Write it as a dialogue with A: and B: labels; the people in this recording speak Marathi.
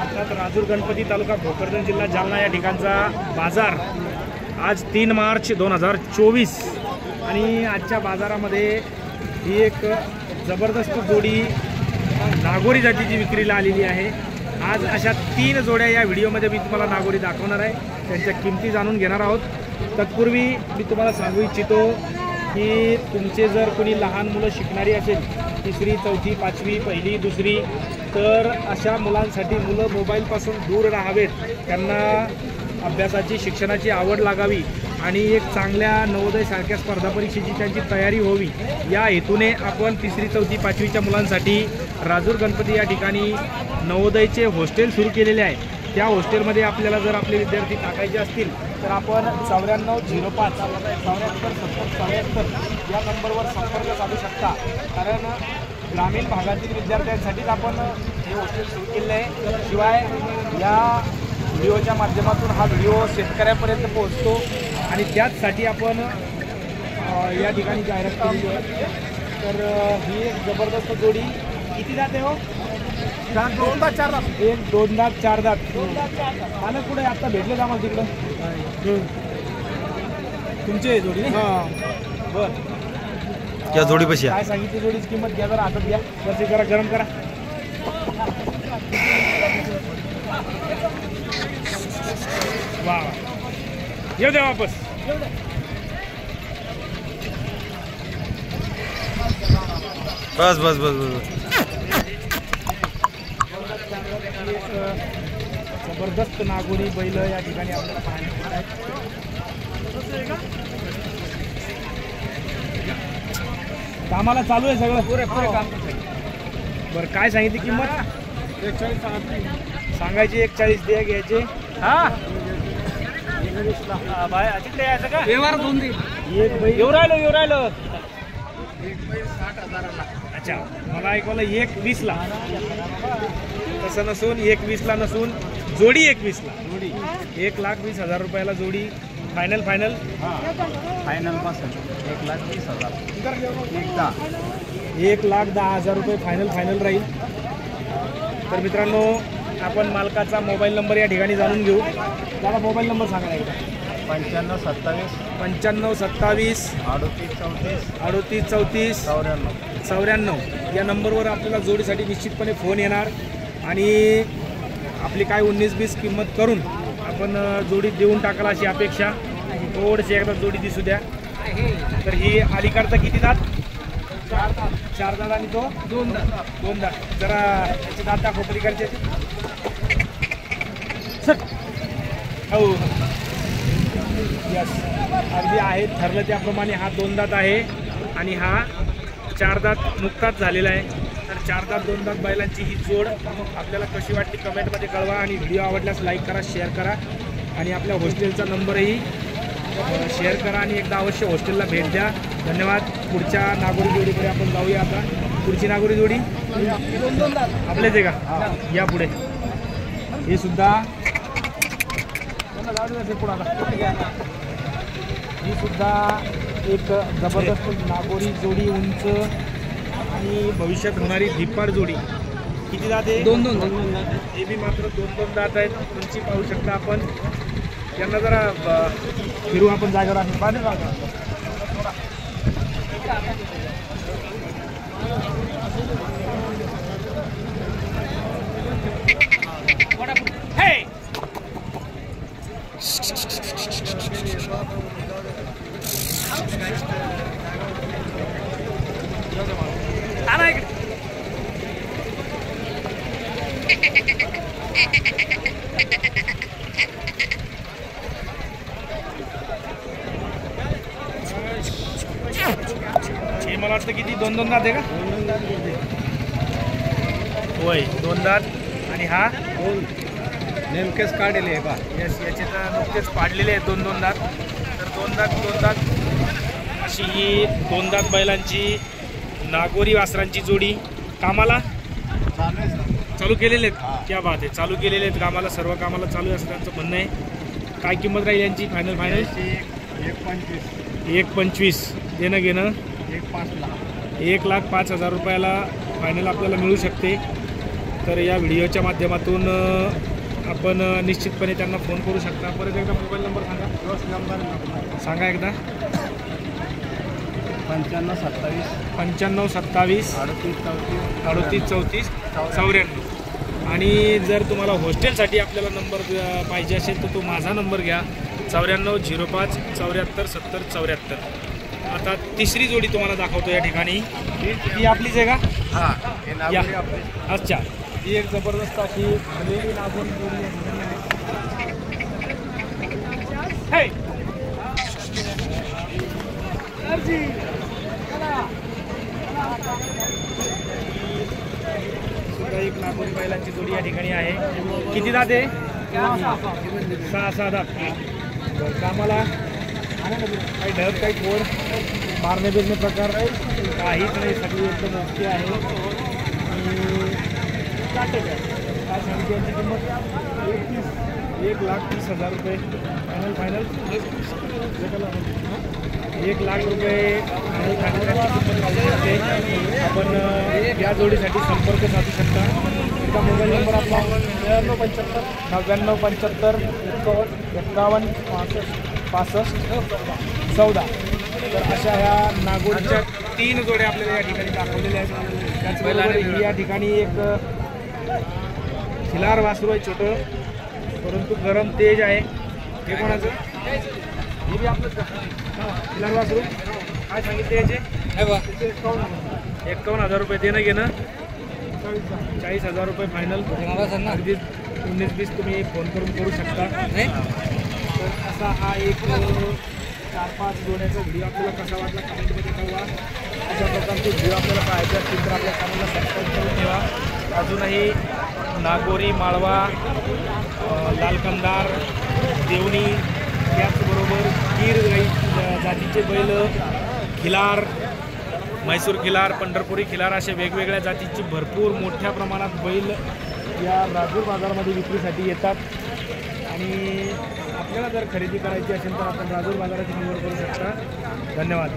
A: अर्थात राजूर गणपती तालुका भोकरदन जिल्हा जालना या ठिकाणचा बाजार आज 3 मार्च 2024 आणि आजच्या बाजारामध्ये ही एक जबरदस्त जोडी नागोरी जातीची विक्रीला आलेली आहे। आज अशा 3 जोड्या या व्हिडिओमध्ये मी तुम्हाला नागोरी दाखवणार आहे, त्यांच्या किमती जाणून घेणार आहोत। तत्पूर्वी मी तुम्हाला सांगू इच्छितो की तुमचे जर कोणी लहान मुलं शिकणारी असेल, 3री 4थी 5वी 1ली 2री, तर अशा मुलांसाठी मुलं मोबाईलपासून दूर राहावेत, त्यांना अभ्यासाची शिक्षणाची आवड लागावी आणि एक चांगल्या नवोदयसारख्या स्पर्धा परीक्षेची त्यांची तयारी व्हावी या हेतूने आपण 3री 4थी 5वीच्या मुलांसाठी राजूर गणपती या ठिकाणी नवोदयचे हॉस्टेल सुरू केलेले आहे। त्या हॉस्टेलमध्ये आपल्याला जर आपले विद्यार्थी टाकायचे असतील तर आपण 9405 7470 या नंबरवर संपर्क साधू शकता। कारण ग्रामीण भागातील विद्यार्थ्यांसाठीच आपण हे हॉस्टेल सुरू केले आहे। शिवाय या व्हिडिओच्या माध्यमातून हा व्हिडिओ शेतकऱ्यांपर्यंत पोहोचतो आणि त्याचसाठी आपण या ठिकाणी जाहिरात केली आहे। तर ही एक जबरदस्त जोडी किती जाते हो? 2 दात 4 दात, 1 2 दात 4 दात। मला कुठे आता भेटले आम्हाला तिकडं तुमची जोडी? हां बरं,
B: क्या जोडी पैसे
A: काय सांगितली जोडीची किंमत? घ्या जरा हातात घ्या, कसे करा, गरम करा। वा येऊ द्या वापस।
B: बस बस बस बस
A: जबरदस्त नागोरी बैल या ठिकाणी आपल्याला पाहायला आहेत। कामाला चालू आहे सगळं पुरे काम। बरं, काय सांगितली किंमत? 41 सांगायची, 41 द्या घ्यायचे। हा बाय तिकडे यायचं का? व्यवहार 2 दे। एक बैल येऊ राहिलो एक बैल 60,000ला। अच्छा, मला ऐकवलं 120ला। तसं नसून 120ला नसून जोडी 120ला, जोडी 1,20,000 रुपयाला जोडी। फायनल फायनल
B: फायनल पासून 1,20,000
A: 1,10,000 रुपये फायनल राहील। तर मित्रांनो, आपण मालकाचा मोबाईल नंबर या ठिकाणी जाणून घेऊ। त्याला मोबाईल नंबर सांगा एकदा।
B: 9527
A: 9527 38 34 94 या नंबरवर आपल्याला जोडीसाठी निश्चितपणे फोन येणार आणि आपली काय 19-20 किंमत करून आपण जोडी देऊन टाकाल अशी अपेक्षा। थोडीशी एकदा जोडी दिसू द्या। तर ही अलीकडचा किती दात? 4 दात आणि तो 2 दात। जरा त्याचे दात दाखव पलीकडचे। हो यस, अगदी आहे ठरलं त्याप्रमाणे। हा 2 दात आहे आणि हा 4 दात नुकताच झालेला आहे। तर 4 दात 2 दात बैलांची ही जोड आपल्याला कशी वाटली कमेंटमध्ये कळवा आणि व्हिडिओ आवडल्यास लाईक करा, शेअर करा आणि आपल्या हॉस्टेलचा नंबरही शेअर करा आणि एकदा अवश्य हॉस्टेलला भेट द्या। धन्यवाद। पुढच्या नागोरी जोडीकडे आपण जाऊया आता। पुढची नागोरी जोडी आपलेच आहे का? या पुढे हे सुद्धा ही सुद्धा एक जबरदस्त नागोरी जोडी, उंच आणि भविष्यात होणारी धिप्पाड जोडी। किती दात आहे? 2 दात। हे बी मात्र 2 दात आहेत। उंची पाहू शकता आपण। यांना जरा फिरू आपण जागेवर आहे पाणी जागा। मला वाटतं किती 2 दात आहे का? 2 दात होय, 2 दात। आणि हा
B: नेमकेच काढलेले आहे बा।
A: यस, याचे तर नुकतेच पाडलेले आहेत 2 दात। तर 2 दात अशी ही 2 दात बैलांची नागोरी वासरांची जोडी कामाला चालू केलेले आहेत। क्या बात आहे, चालू केलेले आहेत कामाला, सर्व कामाला चालू आहे असं त्यांचं म्हणणं आहे। काय किंमत राहील यांची फायनल? 1,25 देणं घेणं 1,05,000 रुपयाला फायनल आपल्याला मिळू शकते। तर या व्हिडिओच्या माध्यमातून आपण निश्चितपणे त्यांना फोन करू शकता. परत एकदा मोबाईल नंबर सांगा.
B: तोच नंबर
A: सांगा एकदा.
B: 9527
A: 9527
B: 38
A: 38 34 94. आणि जर तुम्हाला हॉस्टेलसाठी आपल्याला नंबर पाहिजे असेल तर तो माझा नंबर घ्या 94 05 74 70 74. आता तिसरी जोडी तुम्हाला दाखवतो या ठिकाणी. ती आपलीच आहे का?
B: हां
A: या. अच्छा, ही एक जबरदस्त अशी भरलेली नागोरी जोडी आहे. हे! सुद्धा एक नागोरी बैलांची जोडी या ठिकाणी आहे. किती दात आहे? 6 दात. कामाला काही ढग, काही कोड, मारणे बिरणे प्रकार काहीच नाही. सगळी एकदम ओके आहे. आणि काय सांगितली यांची किंमत? 1,30,000 रुपये फायनल. 1 लाख रुपये आपण या जोडीसाठी संपर्क साधू शकता. तुमचा मोबाईल नंबर आपला 9975 51 65 14. तर अशा ह्या नागोरीच्या 3 जोड्या आपल्याला या ठिकाणी दाखवलेल्या आहेत. त्याचबरोबर ही या ठिकाणी एक खिलार वासरू आहे, छोटं परंतु गरम तेज आहे. हे कोणाचं? हे बी आपलं खिलार वासरू. काय सांगितले याचे? 51,000 रुपये. देणं घेणं 40,000 रुपये फायनल. अगदी 19-20 तुम्ही फोन करून करू शकता. तर असा हा एक 4-5 जोड्याचा व्हिडिओ आपल्याला कसा वाटला कमेंटमध्ये कळवा. अशा प्रकारचे व्हिडिओ आपल्याला पाहायचे असतील तर आपल्या चॅनलला सबस्क्राईब करून ठेवा. अजूनही नागोरी, माळवा, लालकंदार, देवणी, त्याचबरोबर गीर गाई जातीचे बैल, खिलार, म्हैसूर खिलार, पंढरपुरी खिलार अशा वेगवेगळ्या जातीची भरपूर मोठ्या प्रमाणात बैल या राजूर बाजारामध्ये विक्रीसाठी येतात. आणि आपल्याला जर खरेदी करायची असेल तर आपण राजूर बाजाराची निवड करू शकता. धन्यवाद.